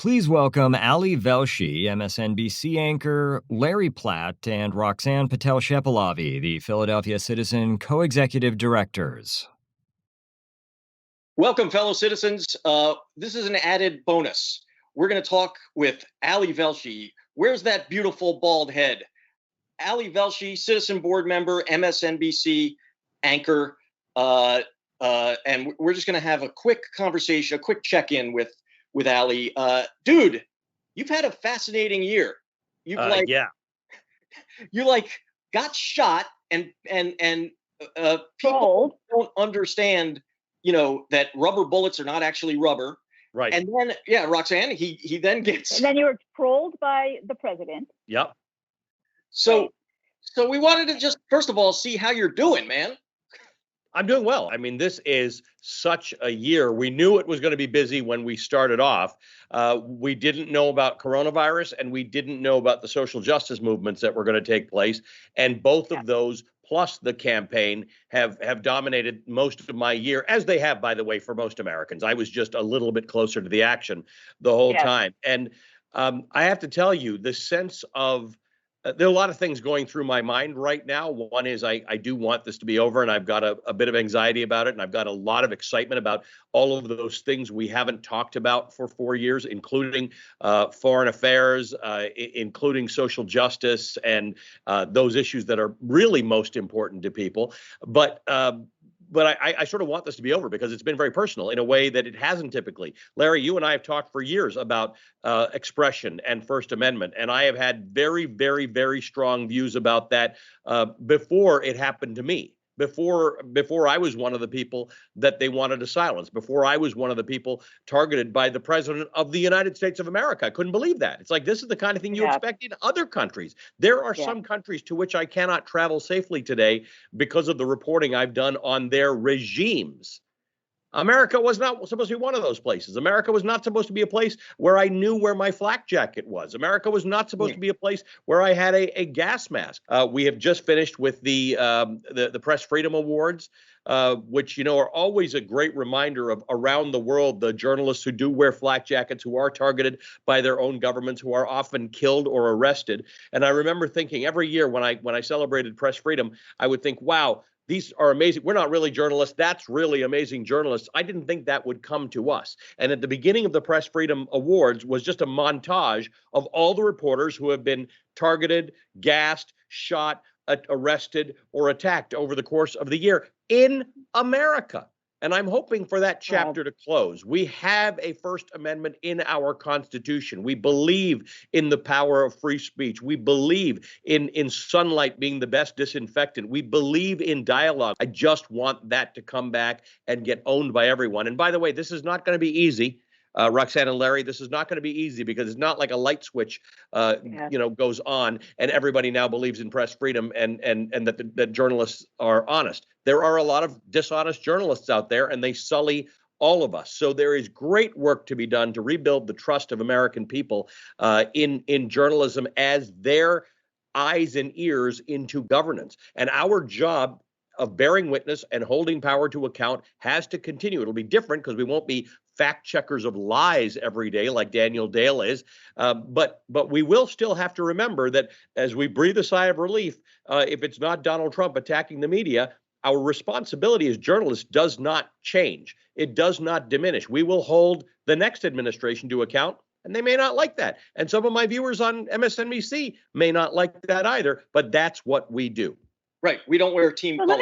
Please welcome Ali Velshi, MSNBC anchor, Larry Platt, and Roxanne Patel-Shepelavi, the Philadelphia Citizen co-executive directors. Welcome, fellow citizens. This is an added bonus. We're going to talk with Ali Velshi. Where's that beautiful bald head? Ali Velshi, citizen board member, MSNBC anchor, and we're just going to have a quick conversation, a quick check-in with Ali. Dude, you've had a fascinating year. You've you got shot, and people don't understand, that rubber bullets are not actually rubber. Right. And then, Roxanne, he then gets. And then you were trolled by the president. Yep. So we wanted to just, first of all, see how you're doing, man. I'm doing well. I mean, this is such a year. We knew it was going to be busy when we started off. We didn't know about coronavirus, and we didn't know about the social justice movements that were going to take place. And both of those, plus the campaign, have dominated most of my year, as they have, by the way, for most Americans. I was just a little bit closer to the action the whole time. And I have to tell you, the sense of there are a lot of things going through my mind right now. One is I do want this to be over, and I've got a bit of anxiety about it, and I've got a lot of excitement about all of those things we haven't talked about for 4 years, including foreign affairs, including social justice, and those issues that are really most important to people. But I sort of want this to be over because it's been very personal in a way that it hasn't typically. Larry, you and I have talked for years about expression and First Amendment, and I have had very, very, very strong views about that before it happened to me. Before I was one of the people that they wanted to silence, before I was one of the people targeted by the president of the United States of America. I couldn't believe that. It's like, this is the kind of thing you expect in other countries. There are some countries to which I cannot travel safely today because of the reporting I've done on their regimes. America was not supposed to be one of those places. America was not supposed to be a place where I knew where my flak jacket was. America was not supposed to be a place where I had a gas mask. We have just finished with the Press Freedom Awards, which, are always a great reminder of around the world, the journalists who do wear flak jackets, who are targeted by their own governments, who are often killed or arrested. And I remember thinking every year when I celebrated press freedom, I would think, wow, these are amazing. We're not really journalists. That's really amazing journalists. I didn't think that would come to us. And at the beginning of the Press Freedom Awards was just a montage of all the reporters who have been targeted, gassed, shot, arrested, or attacked over the course of the year in America. And I'm hoping for that chapter to close. We have a First Amendment in our Constitution. We believe in the power of free speech. We believe in sunlight being the best disinfectant. We believe in dialogue. I just want that to come back and get owned by everyone. And by the way, this is not going to be easy. Roxanne and Larry, this is not going to be easy because it's not like a light switch, goes on and everybody now believes in press freedom and that journalists are honest. There are a lot of dishonest journalists out there, and they sully all of us. So there is great work to be done to rebuild the trust of American people in journalism as their eyes and ears into governance. And our job of bearing witness and holding power to account has to continue. It'll be different because we won't be fact checkers of lies every day like Daniel Dale is. But we will still have to remember that as we breathe a sigh of relief, if it's not Donald Trump attacking the media, our responsibility as journalists does not change. It does not diminish. We will hold the next administration to account, and they may not like that. And some of my viewers on MSNBC may not like that either, but that's what we do. Right. We don't wear team color.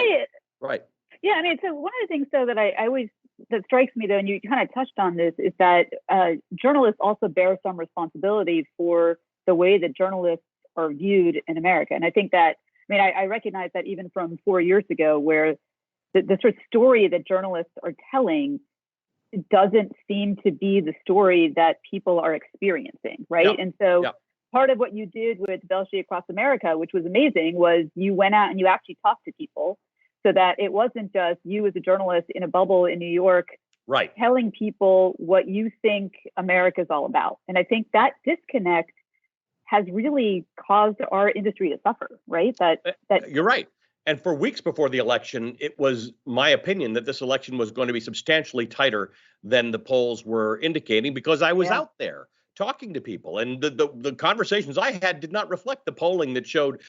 Right. Yeah. I mean, so one of the things, though, that I always that strikes me, though, and you kind of touched on this, is that journalists also bear some responsibility for the way that journalists are viewed in America. And I think that, I recognize that even from 4 years ago, where the sort of story that journalists are telling doesn't seem to be the story that people are experiencing, right? Yeah. And so part of what you did with Velshi Across America, which was amazing, was you went out and you actually talked to people so that it wasn't just you as a journalist in a bubble in New York telling people what you think America's all about. And I think that disconnect has really caused our industry to suffer, right? That You're right. And for weeks before the election, it was my opinion that this election was going to be substantially tighter than the polls were indicating because I was out there talking to people. And the conversations I had did not reflect the polling that showed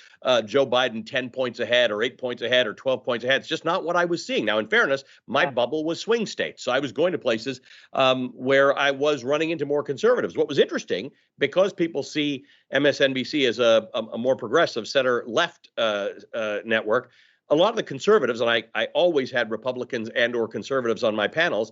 Joe Biden 10 points ahead or 8 points ahead or 12 points ahead. It's just not what I was seeing. Now, in fairness, my bubble was swing states. So I was going to places where I was running into more conservatives. What was interesting, because people see MSNBC as a more progressive center-left network, a lot of the conservatives, and I always had Republicans and or conservatives on my panels,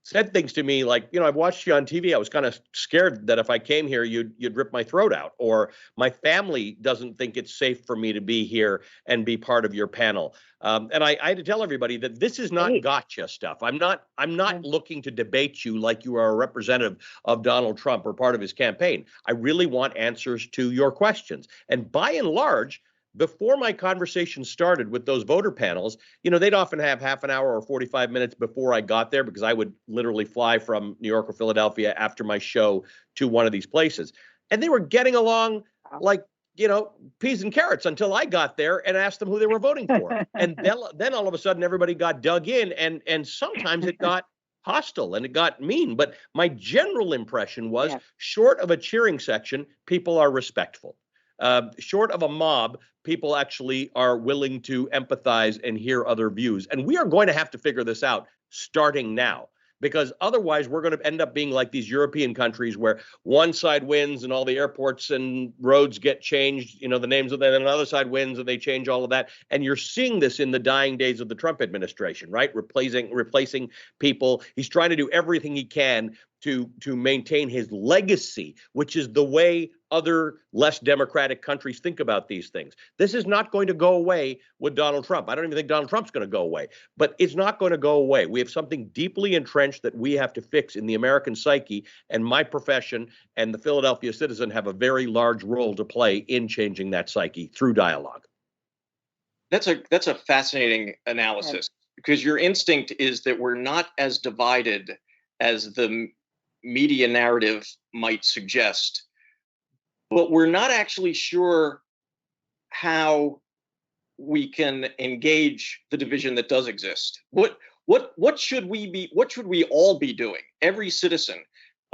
said things to me like, I've watched you on TV. I was kind of scared that if I came here, you'd rip my throat out, or my family doesn't think it's safe for me to be here and be part of your panel. And I had to tell everybody that this is not gotcha stuff. I'm not looking to debate you like you are a representative of Donald Trump or part of his campaign. I really want answers to your questions. And by and large, before my conversation started with those voter panels, they'd often have half an hour or 45 minutes before I got there, because I would literally fly from New York or Philadelphia after my show to one of these places. And they were getting along like, peas and carrots until I got there and asked them who they were voting for. And then all of a sudden, everybody got dug in, and sometimes it got hostile and it got mean. But my general impression was, short of a cheering section, people are respectful. Short of a mob, people actually are willing to empathize and hear other views. And we are going to have to figure this out starting now, because otherwise we're going to end up being like these European countries where one side wins and all the airports and roads get changed, the names of them, and another side wins and they change all of that. And you're seeing this in the dying days of the Trump administration, right? Replacing people. He's trying to do everything he can to maintain his legacy, which is the way other less democratic countries think about these things. This is not going to go away with Donald Trump. I don't even think Donald Trump's going to go away, but it's not going to go away. We have something deeply entrenched that we have to fix in the American psyche, and my profession and the Philadelphia Citizen have a very large role to play in changing that psyche through dialogue. That's a fascinating analysis, because your instinct is that we're not as divided as the media narrative might suggest, but we're not actually sure how we can engage the division that does exist. What should we all be doing, every citizen,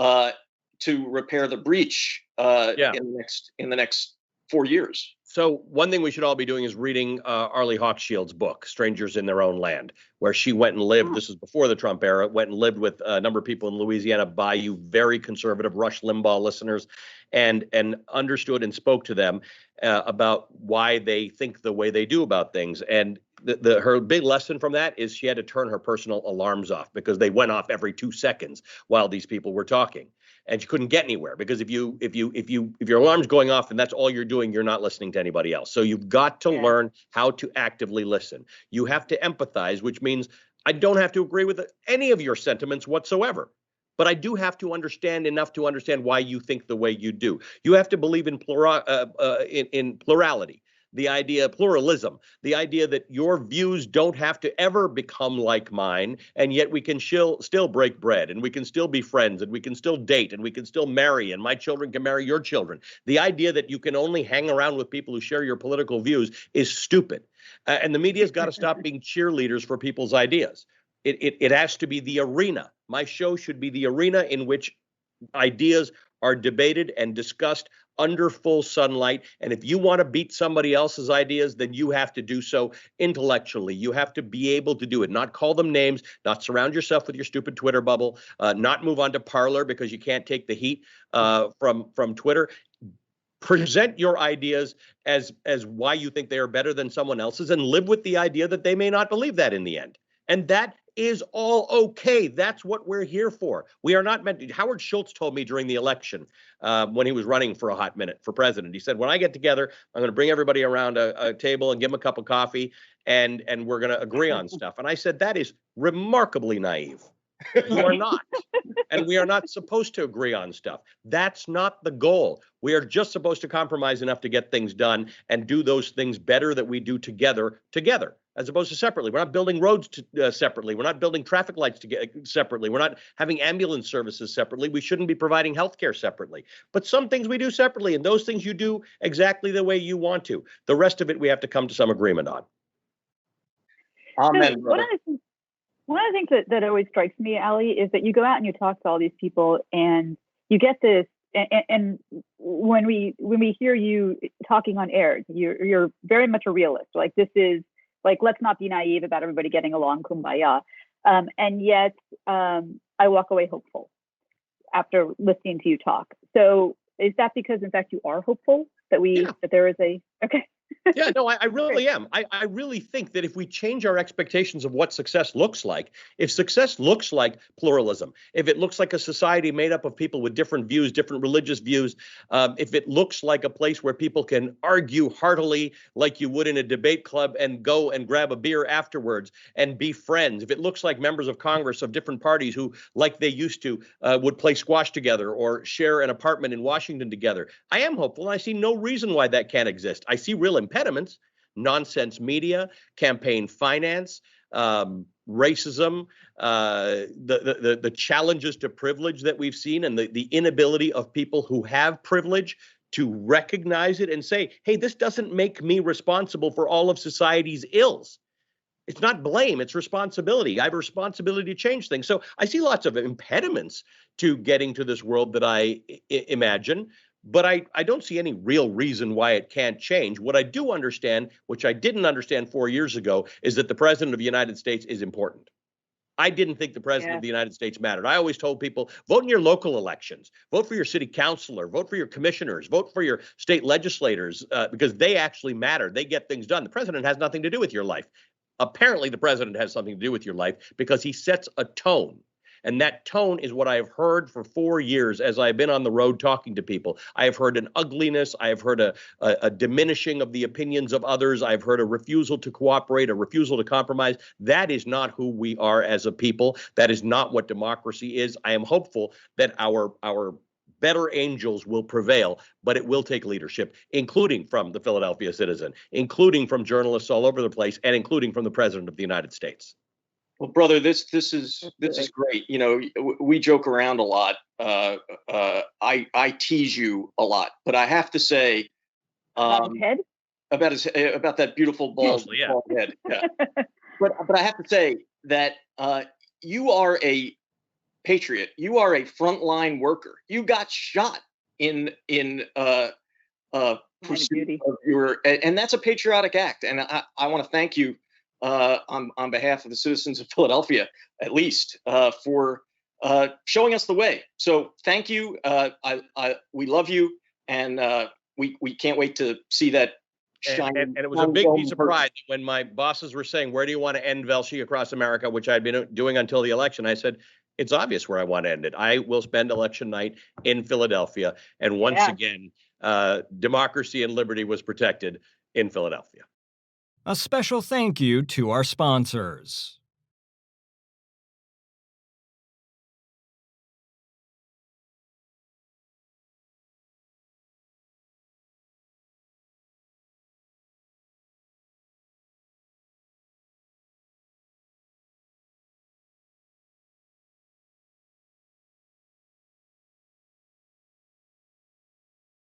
to repair the breach in the next 4 years? So one thing we should all be doing is reading Arlie Hochschild's book, Strangers in Their Own Land, where she went and lived, this was before the Trump era, went and lived with a number of people in Louisiana Bayou, very conservative Rush Limbaugh listeners, and understood and spoke to them about why they think the way they do about things. And her big lesson from that is she had to turn her personal alarms off, because they went off every 2 seconds while these people were talking. And she couldn't get anywhere, because if your alarm's going off and that's all you're doing, you're not listening to anybody else. So you've got to learn how to actively listen. You have to empathize, which means I don't have to agree with any of your sentiments whatsoever, but I do have to understand enough to understand why you think the way you do. You have to believe in plurality. The idea, pluralism, the idea that your views don't have to ever become like mine, and yet we can still break bread, and we can still be friends, and we can still date, and we can still marry, and my children can marry your children. The idea that you can only hang around with people who share your political views is stupid. And the media's got to stop being cheerleaders for people's ideas. It has to be the arena. My show should be the arena in which ideas are debated and discussed under full sunlight. And if you want to beat somebody else's ideas, then you have to do so intellectually. You have to be able to do it, not call them names, not surround yourself with your stupid Twitter bubble, not move on to Parler because you can't take the heat from Twitter. Present your ideas as why you think they are better than someone else's, and live with the idea that they may not believe that in the end. And that is all okay. That's what we're here for. We are not meant to. Howard Schultz told me during the election when he was running for a hot minute for president, he said, when I get together, I'm going to bring everybody around a table and give them a cup of coffee, and we're going to agree on stuff. And I said, that is remarkably naive. You are not. And we are not supposed to agree on stuff. That's not the goal. We are just supposed to compromise enough to get things done and do those things better that we do together, as opposed to separately. We're not building roads separately. We're not building traffic lights separately. We're not having ambulance services separately. We shouldn't be providing health care separately. But some things we do separately, and those things you do exactly the way you want to. The rest of it we have to come to some agreement on. Amen. One of the things that always strikes me, Ali, is that you go out and you talk to all these people and you get this and when we hear you talking on air, you're very much a realist. Like, this is like, let's not be naive about everybody getting along, kumbaya. And yet, I walk away hopeful after listening to you talk. So is that because, in fact, you are hopeful that that there is okay? Yeah, no, I really am. I really think that if we change our expectations of what success looks like, if success looks like pluralism, if it looks like a society made up of people with different views, different religious views, if it looks like a place where people can argue heartily like you would in a debate club and go and grab a beer afterwards and be friends, if it looks like members of Congress of different parties who, like they used to, would play squash together or share an apartment in Washington together, I am hopeful. And I see no reason why that can't exist. I see real impediments: nonsense media, campaign finance, racism, the challenges to privilege that we've seen, and the inability of people who have privilege to recognize it and say, hey, this doesn't make me responsible for all of society's ills. It's not blame, it's responsibility. I have a responsibility to change things. So I see lots of impediments to getting to this world that I imagine. But I don't see any real reason why it can't change. What I do understand, which I didn't understand 4 years ago, is that the president of the United States is important. I didn't think the president of the United States mattered. I always told people, vote in your local elections, vote for your city councilor, vote for your commissioners, vote for your state legislators, because they actually matter. They get things done. The president has nothing to do with your life. Apparently, the president has something to do with your life because he sets a tone. And that tone is what I have heard for 4 years as I've been on the road talking to people. I have heard an ugliness. I have heard a diminishing of the opinions of others. I've heard a refusal to cooperate, a refusal to compromise. That is not who we are as a people. That is not what democracy is. I am hopeful that our better angels will prevail, but it will take leadership, including from the Philadelphia Citizen, including from journalists all over the place, and including from the president of the United States. Well, brother, this is great. You know, we joke around a lot. I tease you a lot, but I have to say, about his head, about that beautiful bald head. Yeah. but I have to say that you are a patriot. You are a frontline worker. You got shot in pursuit of your, and that's a patriotic act. And I want to thank you on behalf of the citizens of Philadelphia, at least, for showing us the way. So thank you. We love you, and we can't wait to see that shine. And it was a big piece of pride when my bosses were saying, where do you want to end Velshi Across America, which I'd been doing until the election. I said, it's obvious where I want to end it. I will spend election night in Philadelphia. And once again, democracy and liberty was protected in Philadelphia. A special thank you to our sponsors.